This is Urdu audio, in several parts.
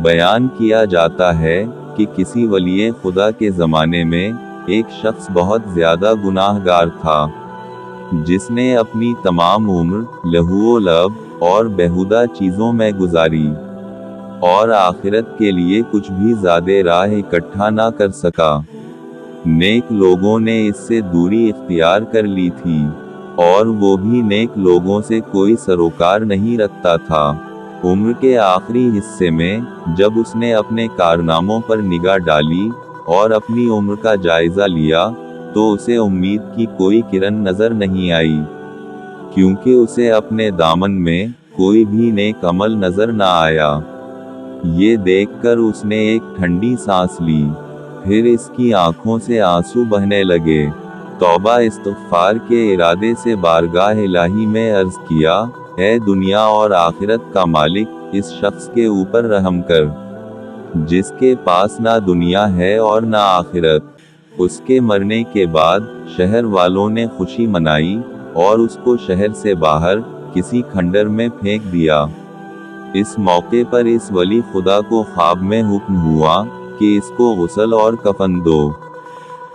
بیان کیا جاتا ہے کہ کسی ولی خدا کے زمانے میں ایک شخص بہت زیادہ گناہ گار تھا، جس نے اپنی تمام عمر لہو و لعب اور بیہودہ چیزوں میں گزاری اور آخرت کے لیے کچھ بھی زیادہ راہ اکٹھا نہ کر سکا۔ نیک لوگوں نے اس سے دوری اختیار کر لی تھی، اور وہ بھی نیک لوگوں سے کوئی سروکار نہیں رکھتا تھا۔ عمر کے آخری حصے میں جب اس نے اپنے کارناموں پر نگاہ ڈالی اور اپنی عمر کا جائزہ لیا تو اسے امید کی کوئی کرن نظر نہیں آئی، کیونکہ اسے اپنے دامن میں کوئی بھی نیک عمل نظر نہ آیا۔ یہ دیکھ کر اس نے ایک ٹھنڈی سانس لی، پھر اس کی آنکھوں سے آنسو بہنے لگے۔ توبہ استغفار کے ارادے سے بارگاہ الہی میں عرض کیا، اے دنیا اور آخرت کا مالک، اس شخص کے اوپر رحم کر جس کے پاس نہ دنیا ہے اور نہ آخرت۔ اس کے مرنے کے بعد شہر والوں نے خوشی منائی اور اس کو شہر سے باہر کسی کھنڈر میں پھینک دیا۔ اس موقع پر اس ولی خدا کو خواب میں حکم ہوا کہ اس کو غسل اور کفن دو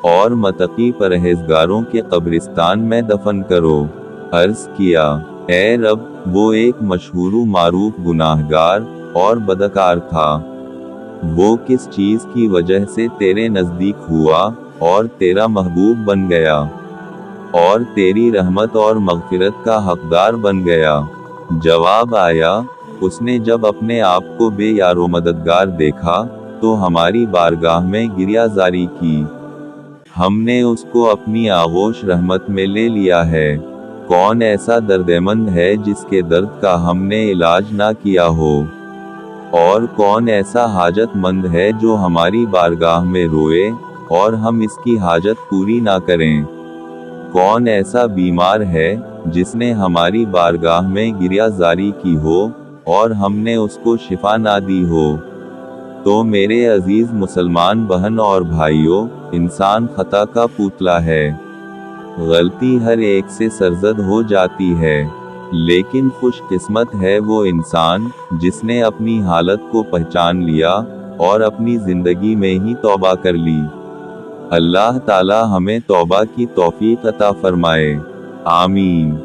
اور متقی پرہیزگاروں کے قبرستان میں دفن کرو۔ عرض کیا، اے رب، وہ ایک مشہور و معروف گناہگار اور بدکار تھا۔ وہ کس چیز کی وجہ سے تیرے نزدیک ہوا اور تیرا محبوب بن گیا اور تیری رحمت اور مغفرت کا حقدار بن گیا؟ جواب آیا، اس نے جب اپنے آپ کو بے یار و مددگار دیکھا تو ہماری بارگاہ میں گریہ زاری کی۔ ہم نے اس کو اپنی آغوش رحمت میں لے لیا ہے۔ کون ایسا دردمند ہے جس کے درد کا ہم نے علاج نہ کیا ہو؟ اور کون ایسا حاجت مند ہے جو ہماری بارگاہ میں روئے اور ہم اس کی حاجت پوری نہ کریں؟ کون ایسا بیمار ہے جس نے ہماری بارگاہ میں گریہ زاری کی ہو اور ہم نے اس کو شفا نہ دی ہو؟ تو میرے عزیز مسلمان بہن اور بھائیوں، انسان خطا کا پتلا ہے۔ غلطی ہر ایک سے سرزد ہو جاتی ہے، لیکن خوش قسمت ہے وہ انسان جس نے اپنی حالت کو پہچان لیا اور اپنی زندگی میں ہی توبہ کر لی۔ اللہ تعالی ہمیں توبہ کی توفیق عطا فرمائے، آمین۔